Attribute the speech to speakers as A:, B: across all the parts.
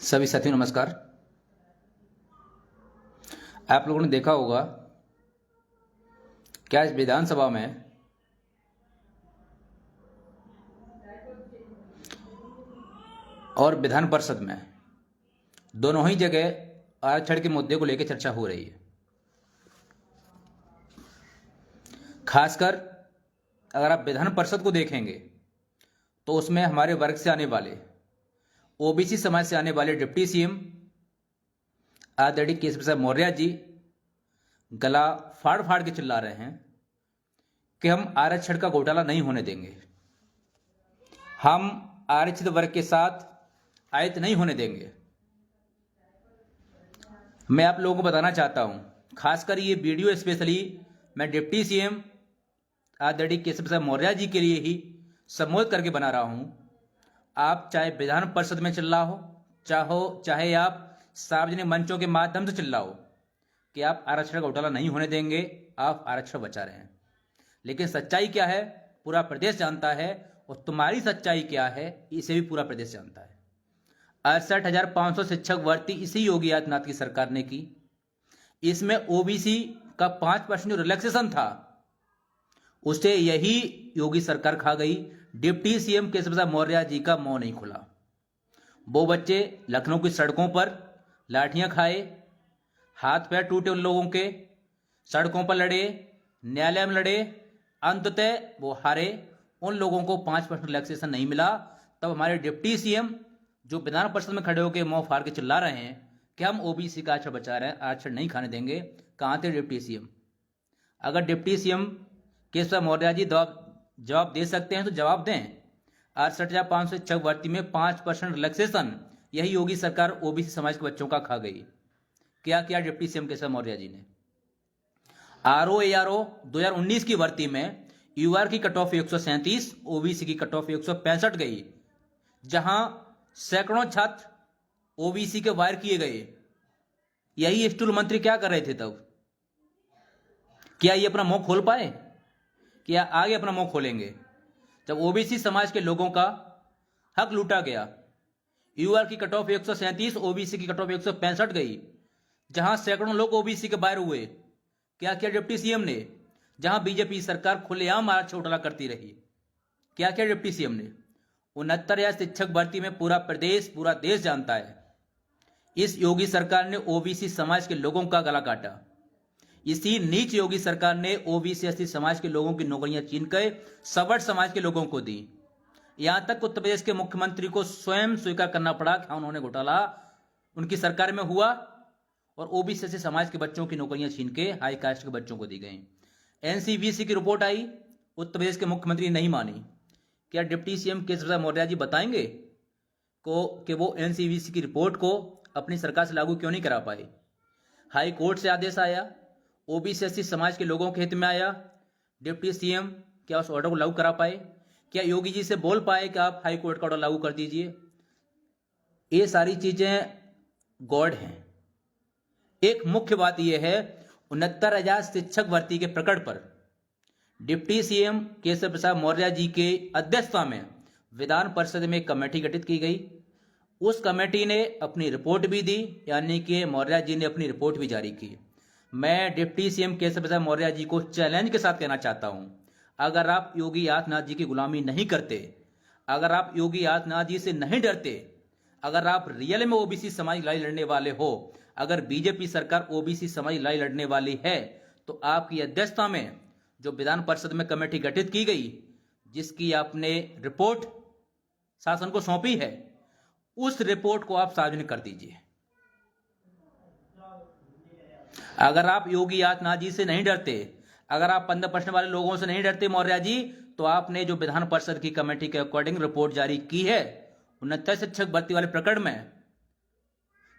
A: सभी साथियों नमस्कार। आप लोगों ने देखा होगा क्या इस विधानसभा में और विधान परिषद में दोनों ही जगह आरक्षण के मुद्दे को लेकर चर्चा हो रही है। खासकर अगर आप विधान परिषद को देखेंगे तो उसमें हमारे वर्ग से आने वाले ओबीसी समाज से आने वाले डिप्टी सीएम आदरणीय केशव प्रसाद मौर्य जी गला फाड़ फाड़ के चिल्ला रहे हैं कि हम आरक्षण का घोटाला नहीं होने देंगे, हम आरक्षित वर्ग के साथ आयत नहीं होने देंगे। मैं आप लोगों को बताना चाहता हूं, खासकर ये वीडियो स्पेशली मैं डिप्टी सीएम आदरणीय केशव प्रसाद मौर्य जी के लिए ही संबोधित करके बना रहा हूं। आप चाहे विधान परिषद में चिल्ला हो, चाहे आप सार्वजनिक मंचों के माध्यम से चिल्लाओ कि आप आरक्षण का घोटाला नहीं होने देंगे, आप आरक्षण बचा रहे हैं। लेकिन सच्चाई क्या है पूरा प्रदेश जानता है, और तुम्हारी सच्चाई क्या है इसे भी पूरा प्रदेश जानता है। 68,500 शिक्षक भर्ती इसी योगी आदित्यनाथ की सरकार ने की। इसमें ओबीसी का 5% जो रिलैक्सेशन था उसे यही योगी सरकार खा गई। डिप्टी सीएम केशव प्रसाद मौर्य जी का मुंह नहीं खुला। वो बच्चे लखनऊ की सड़कों पर लाठियां खाए, हाथ पैर टूटे उन लोगों के, सड़कों पर लड़े, न्यायालय में लड़े, अंततः वो हारे। उन लोगों को 5% रिलैक्सेशन नहीं मिला। तब हमारे डिप्टी सीएम जो विधान परिषद में खड़े होकर मुंह फाड़ के चिल्ला रहे हैं कि हम ओबीसी का आरक्षण बचा रहे हैं, आरक्षण नहीं खाने देंगे, कहां थे डिप्टी सीएम? अगर डिप्टी सीएम केशव मौर्य जी जवाब दे सकते हैं तो जवाब दें। 68,500 शिक्षक भर्ती में 5% रिलैक्सेशन यही योगी सरकार ओबीसी समाज के बच्चों का खा गई। क्या किया डिप्टी सीएम केशव मौर्य जी ने? आरओ 2019 की भर्ती में यूआर की कट ऑफ 137, ओबीसी की कट ऑफ 165 गई, जहां सैकड़ों छात्र ओबीसी के वायर किए गए। यही स्टूल मंत्री क्या कर रहे थे तब? क्या ये अपना मुंह खोल पाए? क्या आगे अपना मुंह खोलेंगे? जब ओबीसी समाज के लोगों का हक लूटा गया, यूआर की कट ऑफ 137, ओबीसी की कट ऑफ 165 गई, जहां सैकड़ों लोग ओबीसी के बाहर हुए। क्या किया डिप्टी सीएम ने? जहां बीजेपी सरकार खुलेआम आरक्षण घोटाला करती रही, क्या किया डिप्टी सीएम ने? 69,000 शिक्षक भर्ती में पूरा देश जानता है इस योगी सरकार ने ओबीसी समाज के लोगों का गला काटा। इसी नीच योगी सरकार ने ओबीसी एसटी समाज के लोगों की नौकरियां छीन कर सवर्ण समाज के लोगों को दी। यहां तक उत्तर प्रदेश के मुख्यमंत्री को स्वयं स्वीकार करना पड़ा कि उन्होंने घोटाला उनकी सरकार में हुआ और ओबीसी एसटी समाज के बच्चों की नौकरियां छीन के हाई कास्ट के बच्चों को दी गई। एनसीवीसी की रिपोर्ट आई, उत्तर प्रदेश के मुख्यमंत्री ने नहीं मानी। क्या डिप्टी सीएम केशव प्रसाद मौर्य जी बताएंगे कि वो एनसीवीसी की रिपोर्ट को अपनी सरकार से लागू क्यों नहीं करा पाए? हाई कोर्ट से आदेश आया, ओबीसी एसटी समाज के लोगों के हित में आया, डिप्टी सीएम क्या उस ऑर्डर को लागू करा पाए? क्या योगी जी से बोल पाए कि आप हाई कोर्ट का ऑर्डर लागू कर दीजिए? ये सारी चीजें गॉड हैं। एक मुख्य बात यह है, 69,000 शिक्षक भर्ती के प्रकरण पर डिप्टी सीएम केशव प्रसाद मौर्य जी के अध्यक्षता में विधान परिषद में कमेटी गठित की गई। उस कमेटी ने अपनी रिपोर्ट भी दी, यानी कि मौर्य जी ने अपनी रिपोर्ट भी जारी की। मैं डिप्टी सीएम केशव प्रसाद मौर्य जी को चैलेंज के साथ कहना चाहता हूं, अगर आप योगी आदित्यनाथ जी की गुलामी नहीं करते, अगर आप योगी आदित्यनाथ जी से नहीं डरते, अगर आप रियल में ओबीसी समाज लड़ाई लड़ने वाले हो, अगर बीजेपी सरकार ओबीसी समाज लड़ाई लड़ने वाली है, तो आपकी अध्यक्षता में जो विधान परिषद में कमेटी गठित की गई, जिसकी आपने रिपोर्ट शासन को सौंपी है, उस रिपोर्ट को आप सार्वजनिक कर दीजिए। अगर आप योगी आदित्यनाथ जी से नहीं डरते, अगर आप 15% वाले लोगों से नहीं डरते मौर्य जी, तो आपने जो विधान परिषद की कमेटी के अकॉर्डिंग रिपोर्ट जारी की है 69 शिक्षक भर्ती वाले प्रकरण में,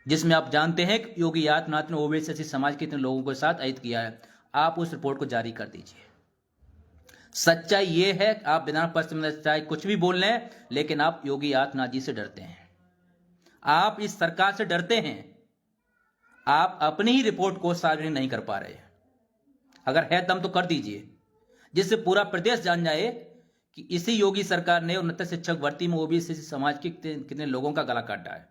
A: जिसमें आप जानते हैं कि योगी आदित्यनाथ ने ओबीसी समाज के इतने लोगों के साथ अहित किया है, आप उस रिपोर्ट को जारी कर दीजिए। सच्चाई यह है कि आप विधान परिषद में चाहे कुछ भी बोल लें, लेकिन आप योगी आदित्यनाथ जी से डरते हैं, आप इस सरकार से डरते हैं, आप अपनी ही रिपोर्ट को सार्वजनिक नहीं कर पा रहे। अगर है दम तो कर दीजिए, जिससे पूरा प्रदेश जान जाए कि इसी योगी सरकार ने 69 शिक्षक भर्ती में ओबीसी समाज के कितने लोगों का गला काटा है।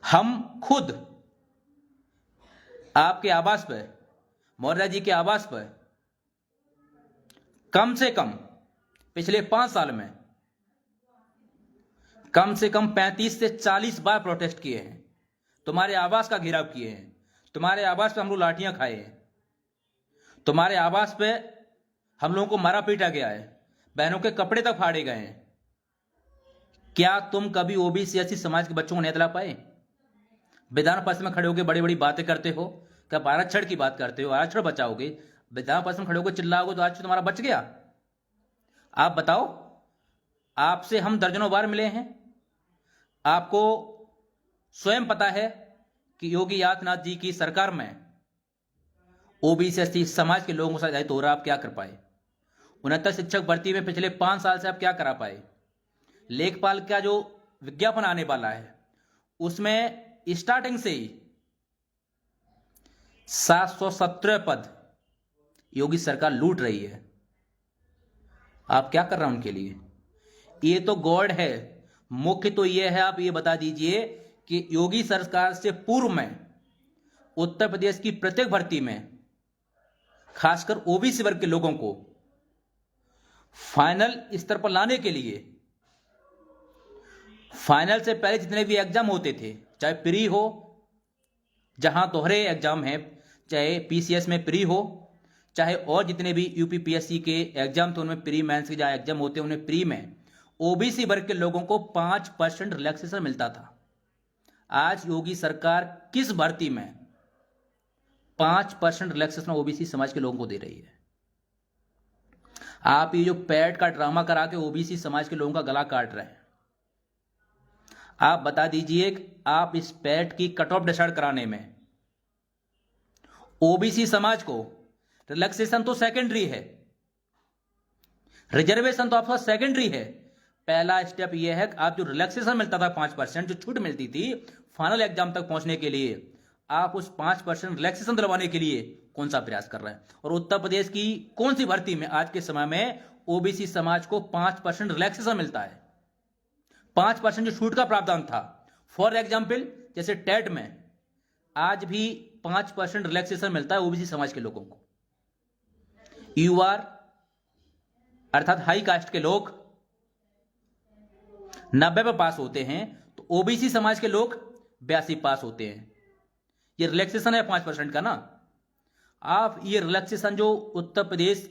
A: हम खुद आपके आवास पर, मौर्य जी के आवास पर कम से कम पिछले 5 साल में कम से कम 35 से 40 बार प्रोटेस्ट किए हैं, तुम्हारे आवास का घेराव किए हैं, तुम्हारे आवास पे हम लोग लाठियां खाए हैं, तुम्हारे आवास पे हम लोगों को मारा पीटा गया है, बहनों के कपड़े तक फाड़े गए हैं। क्या तुम कभी ओबीसी एससी समाज के बच्चों को नहीं दिला पाए? विधान परिषद में खड़े होकर बड़ी बड़ी बातें करते हो, क्या आरक्षण की बात करते हो, आरक्षण बचाओगे, विधान परिषद में खड़े होकर चिल्लाओगे तो आज तुम्हारा बच गया? आप बताओ, आपसे हम दर्जनों बार मिले हैं, आपको स्वयं पता है कि योगी आदित्यनाथ जी की सरकार में ओबीसी एसटी समाज के लोगों के साथ तो आप क्या कर पाए? 69 शिक्षक भर्ती में पिछले 5 साल से आप क्या करा पाए? लेखपाल का जो विज्ञापन आने वाला है उसमें स्टार्टिंग से ही 717 पद योगी सरकार लूट रही है। आप क्या कर रहे हैं उनके लिए? ये तो गॉड है। मुख्य तो ये है, आप ये बता दीजिए कि योगी सरकार से पूर्व में उत्तर प्रदेश की प्रत्येक भर्ती में खासकर ओबीसी वर्ग के लोगों को फाइनल स्तर पर लाने के लिए फाइनल से पहले जितने भी एग्जाम होते थे, चाहे प्री हो जहां दोहरे एग्जाम है, चाहे पीसीएस में प्री हो, चाहे और जितने भी यूपीपीएससी के एग्जाम थे उनमें प्री मेंस के जहां एग्जाम होते हैं उनमें प्री में ओबीसी वर्ग के लोगों को 5% रिलैक्सेशन मिलता था। आज योगी सरकार किस भर्ती में 5% रिलैक्सेशन ओबीसी समाज के लोगों को दे रही है? आप ये जो पैट का ड्रामा करा के ओबीसी समाज के लोगों का गला काट रहे हैं, आप बता दीजिए कि आप इस पैट की कट ऑफ डिसाइड कराने में ओबीसी समाज को रिलैक्सेशन तो सेकेंडरी है, रिजर्वेशन तो आपका सेकेंडरी है। पहला स्टेप यह है कि आप जो रिलैक्सेशन मिलता था 5%, जो छूट मिलती थी फाइनल एग्जाम तक पहुंचने के लिए, आप उस 5% रिलैक्सेशन दिलवाने के लिए कौन सा प्रयास कर रहे हैं? और उत्तर प्रदेश की कौन सी भर्ती में आज के समय में ओबीसी समाज को 5% रिलैक्सेशन मिलता है? 5% जो छूट का प्रावधान था, फॉर एग्जाम्पल जैसे टेट में आज भी 5% रिलैक्सेशन मिलता है ओबीसी समाज के लोगों को। यूआर अर्थात हाई कास्ट के लोग 90 पे पास होते हैं तो ओबीसी समाज के लोग 82 पास होते हैं। ये रिलैक्सेशन है 5% का ना। आप ये रिलैक्सेशन जो उत्तर प्रदेश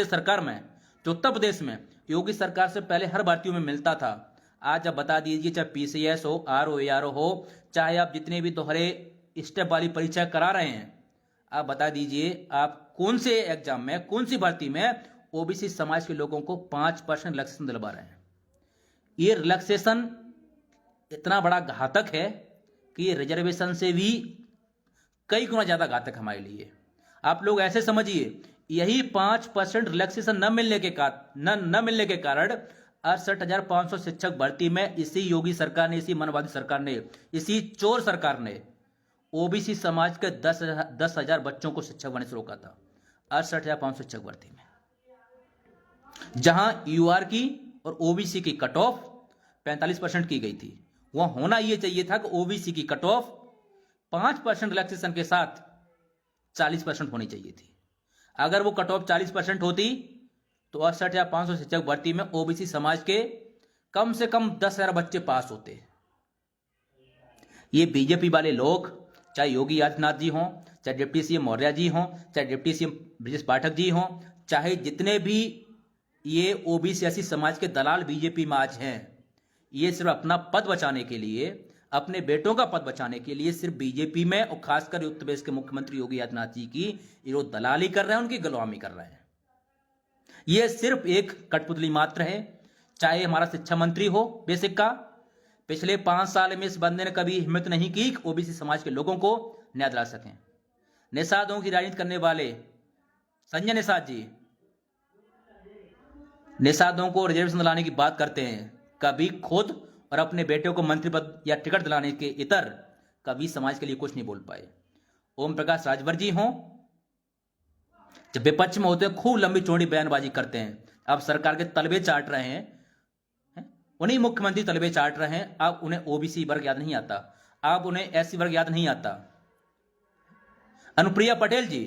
A: सरकार में, जो उत्तर प्रदेश में योगी सरकार से पहले हर भारतीयों में मिलता था, आज आप बता दीजिए, चाहे पीसीएस हो, आरओ हो, चाहे आप जितने भी दोहरे स्टेप वाली परीक्षा करा रहे हैं, आप बता दीजिए आप कौन से एग्जाम में, कौन सी भर्ती में ओबीसी समाज के लोगों को 5% रिलैक्सेशन दिलवा रहे हैं। ये रिलैक्सेशन इतना बड़ा घातक है कि ये रिजर्वेशन से भी कई गुना ज्यादा घातक हमारे लिए। आप लोग ऐसे समझिए, यही 5% रिलैक्सेशन न मिलने के कारण 68,500 शिक्षक भर्ती में इसी योगी सरकार ने, इसी मनवादी सरकार ने, इसी चोर सरकार ने ओबीसी समाज के 10,000 बच्चों को शिक्षक बनने से रोका था। 68,500 शिक्षक भर्ती में, जहां यूआर की और ओबीसी की कट ऑफ 45% की गई थी, वहां होना यह चाहिए था कि ओबीसी की कट ऑफ 5% रिलैक्सेशन के साथ 40% होनी चाहिए थी। अगर वो कट ऑफ 40% होती तो 68,500 शिक्षक भर्ती में ओबीसी समाज के कम से कम 10,000 बच्चे पास होते। ये बीजेपी वाले लोग, चाहे योगी आदित्यनाथ जी हों, चाहे डिप्टी सीएम मौर्य जी हों, चाहे डिप्टी सीएम ब्रजेश पाठक जी हों, चाहे जितने भी ये ओबीसी एससी समाज के दलाल बीजेपी में आज हैं, ये सिर्फ अपना पद बचाने के लिए, अपने बेटों का पद बचाने के लिए सिर्फ बीजेपी में और खासकर उत्तर प्रदेश के मुख्यमंत्री योगी आदित्यनाथ जी की ये दलाली कर रहे हैं, उनकी गुलामी कर रहे हैं। ये सिर्फ एक कठपुतली मात्र है। चाहे हमारा शिक्षा मंत्री हो बेसिक का, पिछले 5 साल में इस बंदे ने कभी हिम्मत नहीं की कि ओबीसी समाज के लोगों को न्याय दिला सकें। निषादों की राजनीति करने वाले संजय निषाद जी निषादों को रिजर्वेशन दिलाने की बात करते हैं, कभी खुद और अपने बेटे को मंत्री पद या टिकट दिलाने के इतर कभी समाज के लिए कुछ नहीं बोल पाए। ओम प्रकाश राजभर जी हों, जब विपक्ष में होते हैं खूब लंबी चौड़ी बयानबाजी करते हैं, अब सरकार के तलबे चाट रहे हैं, उन्हीं मुख्यमंत्री तलबे चाट रहे हैं। अब उन्हें ओबीसी वर्ग याद नहीं आता, अब उन्हें एससी वर्ग याद नहीं आता। अनुप्रिया पटेल जी,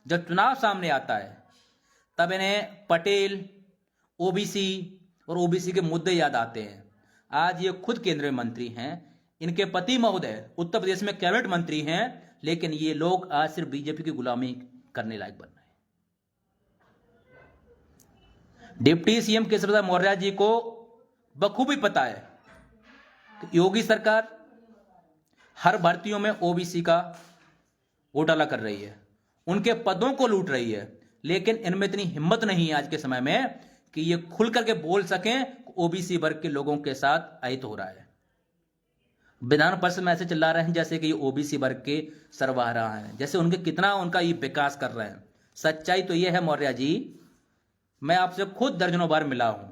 A: जब चुनाव सामने आता है तब इन्हें पटेल, ओबीसी और ओबीसी के मुद्दे याद आते हैं। आज ये खुद केंद्रीय मंत्री हैं, इनके पति महोदय उत्तर प्रदेश में कैबिनेट मंत्री हैं, लेकिन ये लोग आज सिर्फ बीजेपी की गुलामी करने लायक बन रहे हैं। डिप्टी सीएम केशव प्रसाद मौर्य जी को बखूबी पता है कि योगी सरकार हर भर्तियों में ओबीसी का घोटाला कर रही है, उनके पदों को लूट रही है, लेकिन इनमें इतनी हिम्मत नहीं है आज के समय में कि ये खुल करके बोल सकें ओबीसी वर्ग के लोगों के साथ अहित हो रहा है। विधान परिषद में ऐसे चिल्ला रहे हैं जैसे कि ये ओबीसी वर्ग के सरवाहरा हैं, जैसे उनका ये विकास कर रहे हैं। सच्चाई तो ये है मौर्य जी, मैं आपसे खुद दर्जनों बार मिला हूं,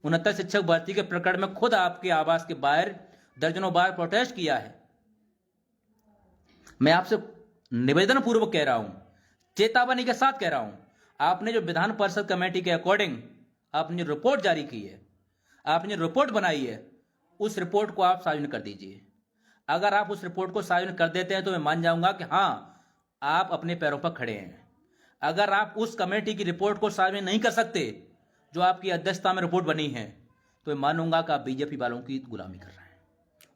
A: उन्नत शिक्षक भर्ती के प्रकरण में खुद आपके आवास के बाहर दर्जनों बार प्रोटेस्ट किया है। मैं आपसे निवेदन पूर्वक कह रहा हूं, चेतावनी के साथ कह रहा हूं, आपने जो विधान परिषद कमेटी के अकॉर्डिंग आपने जो रिपोर्ट जारी की है, आपने रिपोर्ट बनाई है, उस रिपोर्ट को आप सार्वजनिक कर दीजिए। अगर आप उस रिपोर्ट को सार्वजनिक कर देते हैं तो मैं मान जाऊंगा कि हां, आप अपने पैरों पर खड़े हैं। अगर आप उस कमेटी की रिपोर्ट को सार्वजनिक नहीं कर सकते जो आपकी अध्यक्षता में रिपोर्ट बनी है, तो मैं मानूंगा कि आप बीजेपी वालों की गुलामी कर रहे हैं।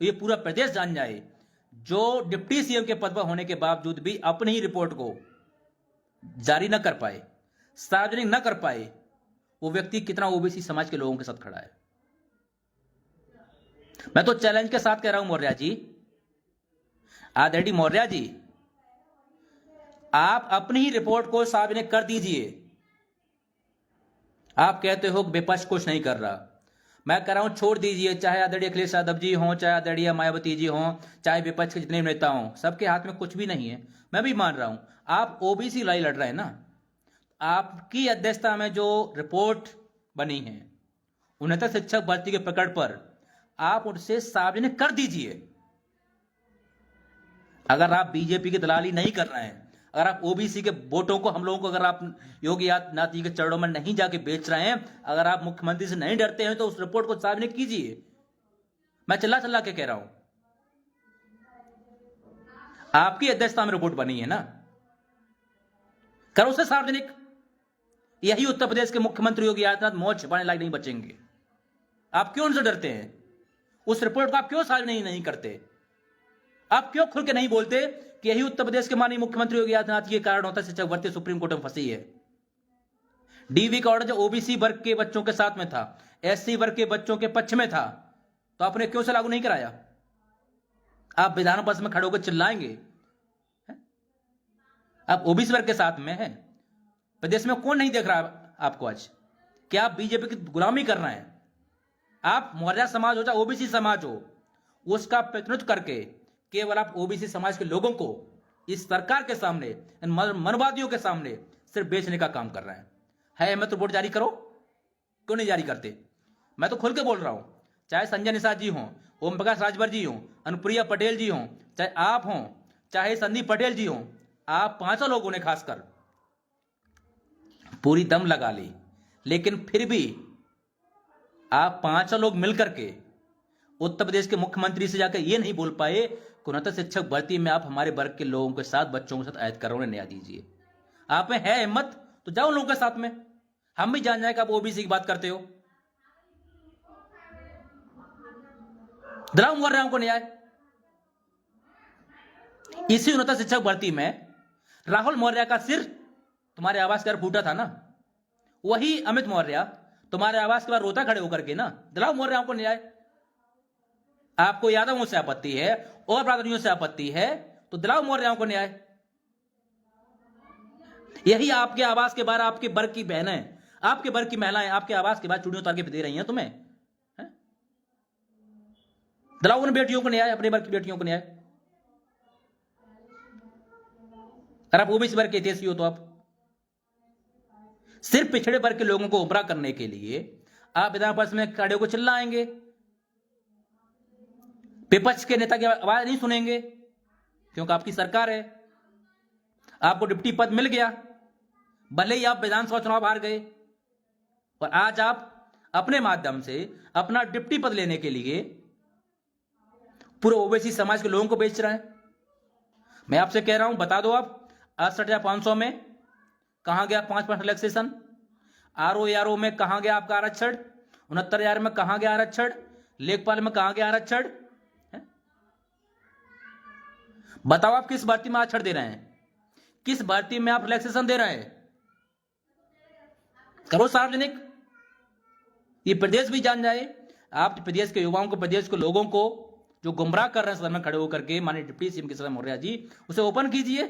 A: ये पूरा प्रदेश जान जाए, जो डिप्टी सीएम के पद पर होने के बावजूद भी अपनी ही रिपोर्ट को जारी न कर पाए, सार्वजनिक न कर पाए, वो व्यक्ति कितना ओबीसी समाज के लोगों के साथ खड़ा है। मैं तो चैलेंज के साथ कह रहा हूं मौर्य जी, आदरणीय मौर्य जी, आप अपनी ही रिपोर्ट को सार्वजनिक कर दीजिए। आप कहते हो विपक्ष कुछ नहीं कर रहा, मैं कह रहा हूं छोड़ दीजिए, चाहे आदरणीय अखिलेश यादव जी हों, चाहे आदरणीय मायावती जी हों, चाहे विपक्ष के जितने नेता हों, सबके हाथ में कुछ भी नहीं है। मैं भी मान रहा हूं आप ओबीसी लड़ाई लड़ रहे हैं ना, आपकी अध्यक्षता में जो रिपोर्ट बनी है उन्नत शिक्षक भर्ती के प्रकरण पर, आप उनसे सार्वजनिक कर दीजिए। अगर आप बीजेपी की दलाली नहीं कर रहे हैं, अगर आप ओबीसी के वोटों को, हम लोगों को, अगर आप योगी आदित्यनाथ जी के चरणों में नहीं जाके बेच रहे हैं, अगर आप मुख्यमंत्री से नहीं डरते हैं, तो उस रिपोर्ट को सार्वजनिक कीजिए। मैं चिल्ला चिल्ला के कह रहा हूं, आपकी अध्यक्षता में रिपोर्ट बनी है ना, करो उसे सार्वजनिक। यही उत्तर प्रदेश के मुख्यमंत्री योगी आदित्यनाथ मौत छिपाने लायक नहीं बचेंगे। आप क्यों उनसे डरते हैं? उस रिपोर्ट को आप क्यों सार्वजनिक नहीं करते? आप क्यों खुल के नहीं बोलते कि यही उत्तर प्रदेश के माननीय मुख्यमंत्री योगी आदित्यनाथ के कारण होता शिक्षक भर्ती सुप्रीम कोर्ट में फंसी है। डीवी का ऑर्डर जो ओबीसी वर्ग के बच्चों के साथ में था, एससी वर्ग के बच्चों के पक्ष में था, तो आपने क्यों से लागू नहीं कराया? आप विधान परिषद में खड़े होकर चिल्लाएंगे, आप ओबीसी वर्ग के साथ में हैं। प्रदेश में कौन नहीं देख रहा आपको आज? क्या आप बीजेपी की गुलामी कर रहे हैं? आप मौर्य समाज हो चाहे ओबीसी समाज हो, उसका प्रतिनिधित्व करके केवल आप ओबीसी समाज के लोगों को इस सरकार के सामने, इन मनवादियों के सामने सिर्फ बेचने का काम कर रहे हैं। मैं तो रिपोर्ट जारी करो, क्यों नहीं जारी करते? मैं तो खुल के बोल रहा हूं, चाहे संजय निषाद जी हों, ओम प्रकाश राजभर जी हों, अनुप्रिया पटेल जी हों, चाहे आप हों, चाहे संदीप पटेल जी हों, आप पांचों लोगों ने खासकर पूरी दम लगा ली, लेकिन फिर भी आप पांचों लोग मिलकर के उत्तर प्रदेश के मुख्यमंत्री से जाकर यह नहीं बोल पाए कि उन्नत शिक्षक भर्ती में आप हमारे वर्ग के लोगों के साथ, बच्चों के साथ ऐड करो, उन्हें न्याय दीजिए। आप में है हिम्मत तो जाओ लोगों के साथ में, हम भी जान जाए कि आप ओबीसी की बात करते हो। दिलाओ मौर्य को न्याय। इसी उन्नत शिक्षक भर्ती में राहुल मौर्य का सिर तुम्हारे आवास के फूटा था ना, वही अमित मौर्य तुम्हारे आवास के बाद रोता खड़े होकर के ना। दिलाओ मौर्य को न्याय। आपको यादवों से आपत्ति है और अपराधियों से आपत्ति है, तो दिलाओ मौर्य को न्याय। यही आपके आवास के बाहर आपके वर्ग की बहनें, आपके वर्ग की महिलाएं आपके आवास के बाद चूड़ियों उतार के दे रही हैं तुम्हें। दिलाओ उन बेटियों को न्याय, अपने वर्ग की बेटियों को न्याय। अगर आप ओबीसी वर्ग के हितैषी हो तो आप सिर्फ पिछड़े वर्ग के लोगों को उबरा करने के लिए आप विधान परिषद में खड़े होकर चिल्लाएंगे, विपक्ष के नेता की आवाज नहीं सुनेंगे, क्योंकि आपकी सरकार है, आपको डिप्टी पद मिल गया, भले ही आप विधानसभा चुनाव हार गए, और आज आप अपने माध्यम से अपना डिप्टी पद लेने के लिए पूरे ओबीसी समाज के लोगों को बेच रहा है। मैं आपसे कह रहा हूं, बता दो आप 68,500 में कहां गया 5% रिलैक्सेशन? आरओ में कहां गया आपका आरक्षण? 69,000 में कहां गया आरक्षण? लेखपाल में कहां गया आरक्षण? बताओ आप किस भर्ती में आरक्षण दे रहे हैं? किस भर्ती में आप रिलैक्सेशन दे रहे हैं? करो सार्वजनिक, ये प्रदेश भी जान जाए। आप प्रदेश के युवाओं को, प्रदेश के लोगों को जो गुमराह कर रहे हैं सदन में खड़े होकर के, माननीय डिप्टी सीएम किशन मौर्य जी, उसे ओपन कीजिए,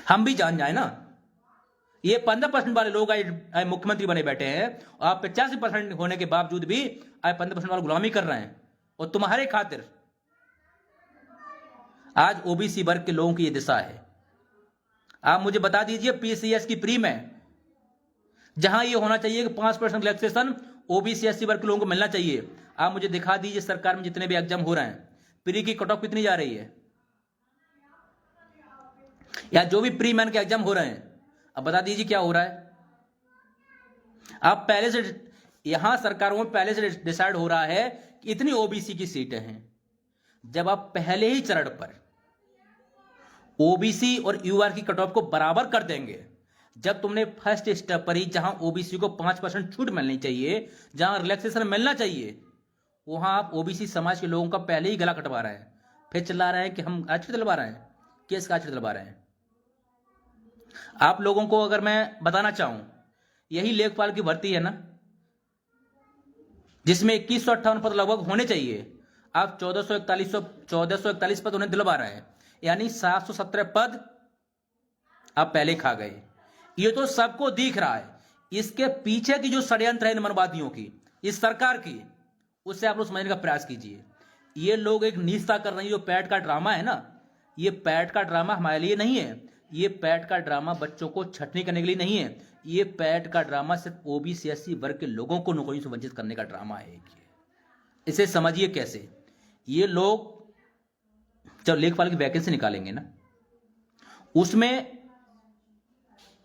A: हम भी जान जाए ना। ये 15% वाले लोग आए मुख्यमंत्री बने बैठे हैं, आप 85% होने के बावजूद भी आए 15% वाले गुलामी कर रहे हैं, और तुम्हारे खातिर आज ओबीसी वर्ग के लोगों की ये दिशा है। आप मुझे बता दीजिए पीसीएस की प्री में जहां ये होना चाहिए कि 5% रिलैक्सेशन ओबीसी एससी वर्ग के लोगों को मिलना चाहिए, आप मुझे दिखा दीजिए सरकार में जितने भी एग्जाम हो रहे हैं प्री की कट ऑफ कितनी जा रही है, या जो भी प्री मैन के एग्जाम हो रहे हैं अब बता दीजिए क्या हो रहा है। आप पहले से यहां सरकारों में पहले से डिसाइड हो रहा है कि इतनी ओबीसी की सीटें हैं। जब आप पहले ही चरण पर ओबीसी और यूआर की कट ऑफ को बराबर कर देंगे, जब तुमने फर्स्ट स्टेप पर ही जहां ओबीसी को 5% छूट मिलनी चाहिए, जहां रिलैक्सेशन मिलना चाहिए, वहां आप ओबीसी समाज के लोगों का पहले ही गला कटवा रहे हैं, फिर चिल्ला रहे हैं कि हम आरक्षण दिलवा रहे हैं। केस का आरक्षण दिलवा रहे हैं। आप लोगों को अगर मैं बताना चाहूं, यही लेखपाल की भर्ती है ना, जिसमें 2158 पद लगभग होने चाहिए, आप 1441 पद उन्हें दिलवा रहे हैं, यानी 717 पद आप पहले खा गए। ये तो सबको दिख रहा है। इसके पीछे की जो षड्यंत्र है इन मनवादियों की, इस सरकार की, उससे आप लोग समझने का प्रयास कीजिए। ये लोग एक नीचता कर रहे हैं। जो पैट का ड्रामा है ना, ये पैट का ड्रामा हमारे लिए नहीं है। ये पैट का ड्रामा बच्चों को छटनी करने के लिए नहीं है। ये पैट का ड्रामा सिर्फ ओबीसी एससी वर्ग के लोगों को नौकरी से वंचित करने का ड्रामा है। इसे समझिए कैसे। ये लोग जब लेखपाल की वैकेंसी निकालेंगे ना, उसमें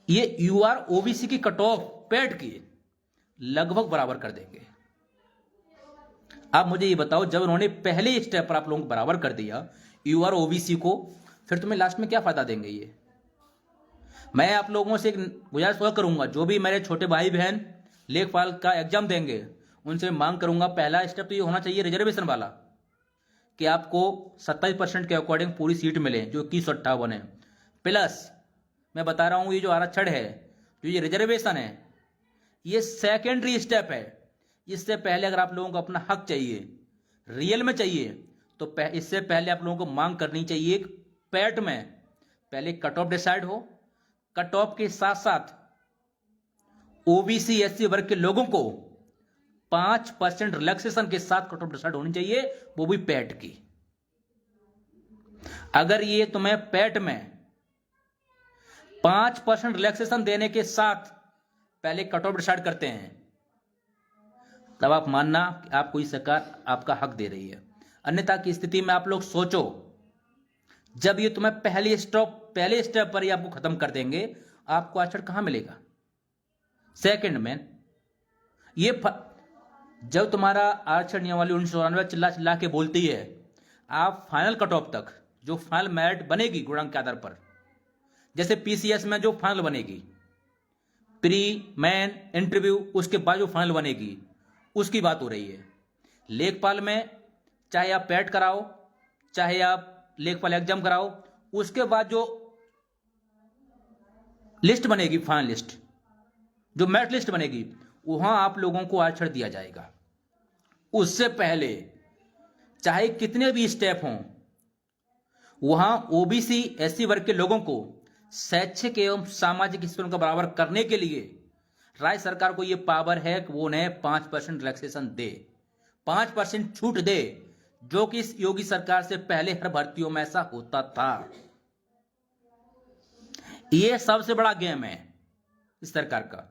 A: ये यूआर ओबीसी की कट ऑफ पैट की लगभग बराबर कर देंगे। आप मुझे ये बताओ, जब उन्होंने पहले स्टेप पर आप लोगों को बराबर कर दिया यूआर ओबीसी को, फिर तुम्हें लास्ट में क्या फायदा देंगे ये? मैं आप लोगों से एक गुजारिश करूंगा, जो भी मेरे छोटे भाई बहन लेखपाल का एग्जाम देंगे, उनसे मांग करूंगा, पहला स्टेप तो ये होना चाहिए रिजर्वेशन वाला, कि आपको 27% के अकॉर्डिंग पूरी सीट मिले, जो 2158 है। प्लस मैं बता रहा हूं, ये जो आरक्षण है, जो ये रिजर्वेशन है, ये सेकेंडरी स्टेप है। इससे पहले अगर आप लोगों को अपना हक चाहिए, रियल में चाहिए, तो इससे पहले आप लोगों को मांग करनी चाहिए पैट में पहले कट ऑफ डिसाइड हो। कट ऑफ के साथ साथ ओबीसी एससी वर्ग के लोगों को 5% रिलैक्सेशन के साथ कट ऑफ डिसाइड होनी चाहिए, वो भी पैट की। अगर ये तुम्हें पैट में 5% रिलैक्सेशन देने के साथ पहले कट ऑफ डिसाइड करते हैं, तब आप मानना कि आपको ये सरकार आपका हक दे रही है। अन्यथा की स्थिति में आप लोग सोचो, जब ये तुम्हें पहले स्टेप पर ही आपको खत्म कर देंगे, आपको आरक्षण कहां मिलेगा? सेकंड में ये जब तुम्हारा आरक्षण नियमावली 1994 चिल्ला चिल्ला के बोलती है, आप फाइनल कट ऑफ तक जो फाइनल मेरिट बनेगी गुणांक के आधार पर, जैसे पीसीएस में जो फाइनल बनेगी, प्री मैन इंटरव्यू, उसके बाद जो फाइनल बनेगी, उसकी बात हो रही है। लेखपाल में चाहे आप पैट कराओ, चाहे आप लेखपाल एग्जाम कराओ, उसके बाद जो लिस्ट बनेगी, फाइनल लिस्ट, जो मेरिट लिस्ट बनेगी, वहां आप लोगों को आरक्षण दिया जाएगा। उससे पहले चाहे कितने भी स्टेप हों, वहां ओबीसी एससी वर्ग के लोगों को शैक्षिक एवं सामाजिक स्थितियों का बराबर करने के लिए राज्य सरकार को यह पावर है कि वो उन्हें 5% रिलैक्सेशन दे, 5% छूट दे, जो कि इस योगी सरकार से पहले हर भर्तियों में ऐसा होता था। यह सबसे बड़ा गेम है इस सरकार का,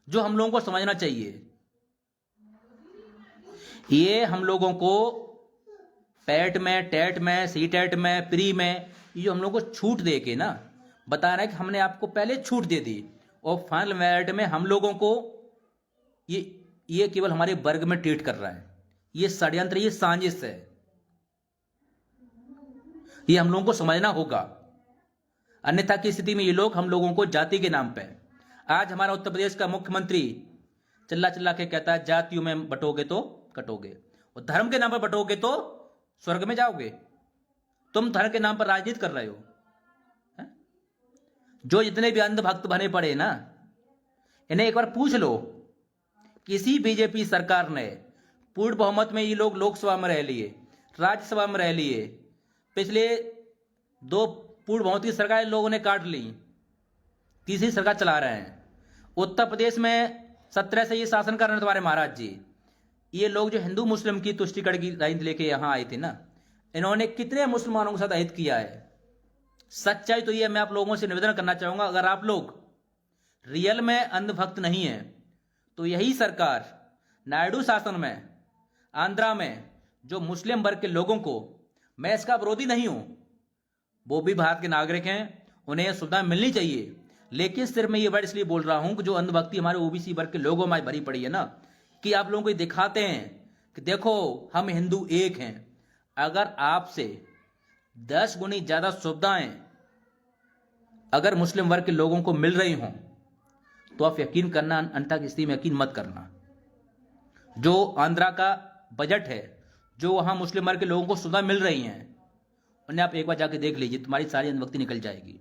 A: जो हम लोगों को समझना चाहिए। ये हम लोगों को पैट में, टेट में, सीटेट में, प्री में, ये जो हम लोगों को छूट दे के ना बता रहा है कि हमने आपको पहले छूट दे दी, और फाइनल मेरिट में हम लोगों को ये ये केवल हमारे वर्ग में ट्रीट कर रहा है। ये षड्यंत्र, ये साजिश है, ये हम लोगों को समझना होगा। अन्यथा की स्थिति में ये लोग हम लोगों को जाति के नाम पे, आज हमारा उत्तर प्रदेश का मुख्यमंत्री चिल्ला चिल्ला के कहता है जातियों में बटोगे तो कटोगे, और धर्म के नाम पर बटोगे तो स्वर्ग में जाओगे। तुम धर्म के नाम पर राजनीति कर रहे हो। जो जितने भी अंधभक्त बने पड़े ना, इन्हें एक बार पूछ लो, किसी बीजेपी सरकार ने पूर्ण बहुमत में ये लोग लोकसभा में रह लिए, राज्यसभा में रह लिए, पिछले 2 पूर्ण बहुमत की सरकार लोगों ने काट ली, तीसरी सरकार चला रहे हैं। उत्तर प्रदेश में 17 से ये शासन कर रहे हैं तुम्हारे महाराज जी। ये लोग जो हिंदू मुस्लिम की तुष्टिकरण की राजनीति लेके यहां आए थे ना, इन्होंने कितने मुसलमानों के साथ अहित किया है। सच्चाई तो ये, मैं आप लोगों से निवेदन करना चाहूंगा, अगर आप लोग रियल में अंधभक्त नहीं है तो यही सरकार नायडू शासन में, आंध्रा में जो मुस्लिम वर्ग के लोगों को, मैं इसका विरोधी नहीं हूं, वो भी भारत के नागरिक हैं, उन्हें सुविधा मिलनी चाहिए, लेकिन सिर्फ मैं ये वर्ड इसलिए बोल रहा हूं कि जो अंधभक्ति हमारे ओबीसी वर्ग के लोगों में भरी पड़ी है ना, कि आप लोगों को दिखाते हैं कि देखो हम हिंदू एक हैं। अगर आपसे 10 गुनी ज्यादा सुविधाएं अगर मुस्लिम वर्ग के लोगों को मिल रही हों तो आप यकीन करना, अन्यथा की स्थिति में यकीन मत करना। जो आंध्रा का बजट है, जो वहां मुस्लिम वर्ग के लोगों को सुविधा मिल रही हैं, उन्हें आप एक बार जाके देख लीजिए, तुम्हारी सारी अंधभक्ति निकल जाएगी।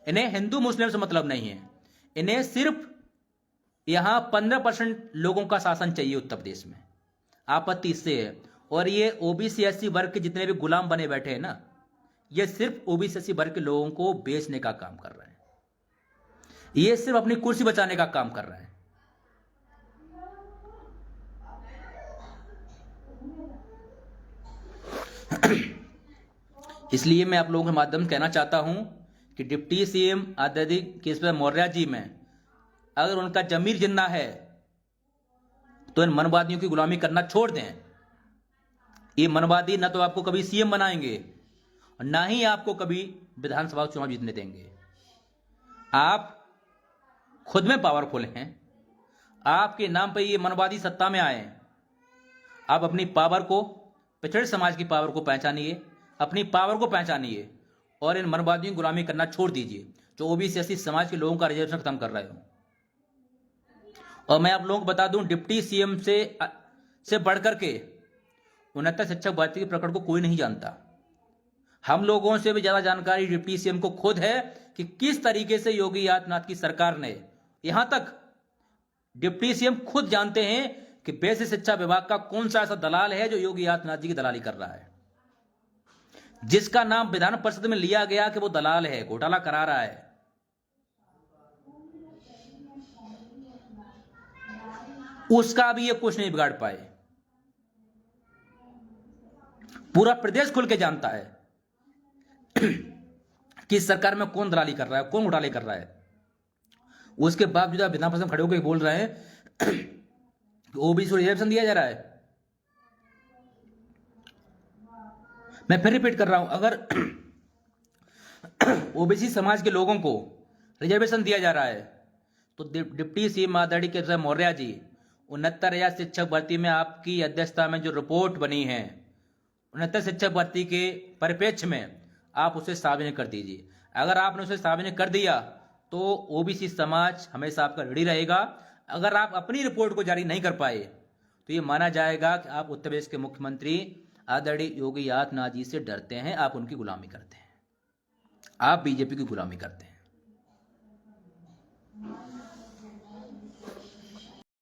A: इन्हें हिंदू मुस्लिम से मतलब नहीं है, इन्हें सिर्फ यहां 15% लोगों का शासन चाहिए उत्तर प्रदेश में, आपत्ति इससे है। और ये ओबीसी एससी वर्ग के जितने भी गुलाम बने बैठे हैं ना, ये सिर्फ ओबीसी एससी वर्ग के लोगों को बेचने का काम कर रहे हैं, ये सिर्फ अपनी कुर्सी बचाने का काम कर रहे हैं। इसलिए मैं आप लोगों के माध्यम से कहना चाहता हूं कि डिप्टी सीएम आदरणीय केशव मौर्य जी में अगर उनका जमीर जिंदा है तो इन मनवादियों की गुलामी करना छोड़ दें। ये मनवादी न तो आपको कभी सीएम बनाएंगे और ना ही आपको कभी विधानसभा चुनाव जीतने देंगे। आप खुद में पावरफुल हैं, आपके नाम पर ये मनवादी सत्ता में आए। आप अपनी पावर को, पिछड़े समाज की पावर को पहचानिए, अपनी पावर को पहचानिए और इन मनवादियों की गुलामी करना छोड़ दीजिए, जो ओबीसी एससी समाज के लोगों का रिजर्वेशन खत्म कर रहे हो। और मैं आप लोगों को बता दूं, डिप्टी सीएम से बढ़कर के 69 शिक्षक भर्ती के प्रकरण को कोई नहीं जानता। हम लोगों से भी ज्यादा जानकारी डिप्टी सीएम को खुद है कि किस तरीके से योगी आदित्यनाथ की सरकार ने, यहां तक डिप्टी सीएम खुद जानते हैं कि बेसिक शिक्षा विभाग का कौन सा ऐसा दलाल है जो योगी आदित्यनाथ जी की दलाली कर रहा है, जिसका नाम विधान परिषद में लिया गया कि वो दलाल है, घोटाला करा रहा है। उसका भी ये कुछ नहीं बिगाड़ पाए। पूरा प्रदेश खुल के जानता है कि इस सरकार में कौन दलाली कर रहा है, कौन घोटाले कर रहा है। उसके बावजूद आप विधान परिषद में खड़े होकर बोल रहे हैं ओबीसी को रिजर्वेशन दिया जा रहा है। मैं फिर रिपीट कर रहा हूं, अगर ओबीसी समाज के लोगों को रिजर्वेशन दिया जा रहा है तो डिप्टी सीएम आदरणीय केशव मौर्य जी 69,000 शिक्षक भर्ती में आपकी अध्यक्षता में जो रिपोर्ट बनी है, 69 शिक्षक भर्ती के परिप्रेक्ष्य में आप उसे सार्वजनिक कर दीजिए। अगर आपने उसे सार्वजनिक कर दिया तो ओबीसी समाज हमेशा आपका ऋणी रहेगा। अगर आप अपनी रिपोर्ट को जारी नहीं कर पाए तो ये माना जाएगा कि आप उत्तर प्रदेश के मुख्यमंत्री आदरणीय योगी आदित्यनाथ जी से डरते हैं, आप उनकी गुलामी करते हैं, आप बीजेपी की गुलामी करते हैं।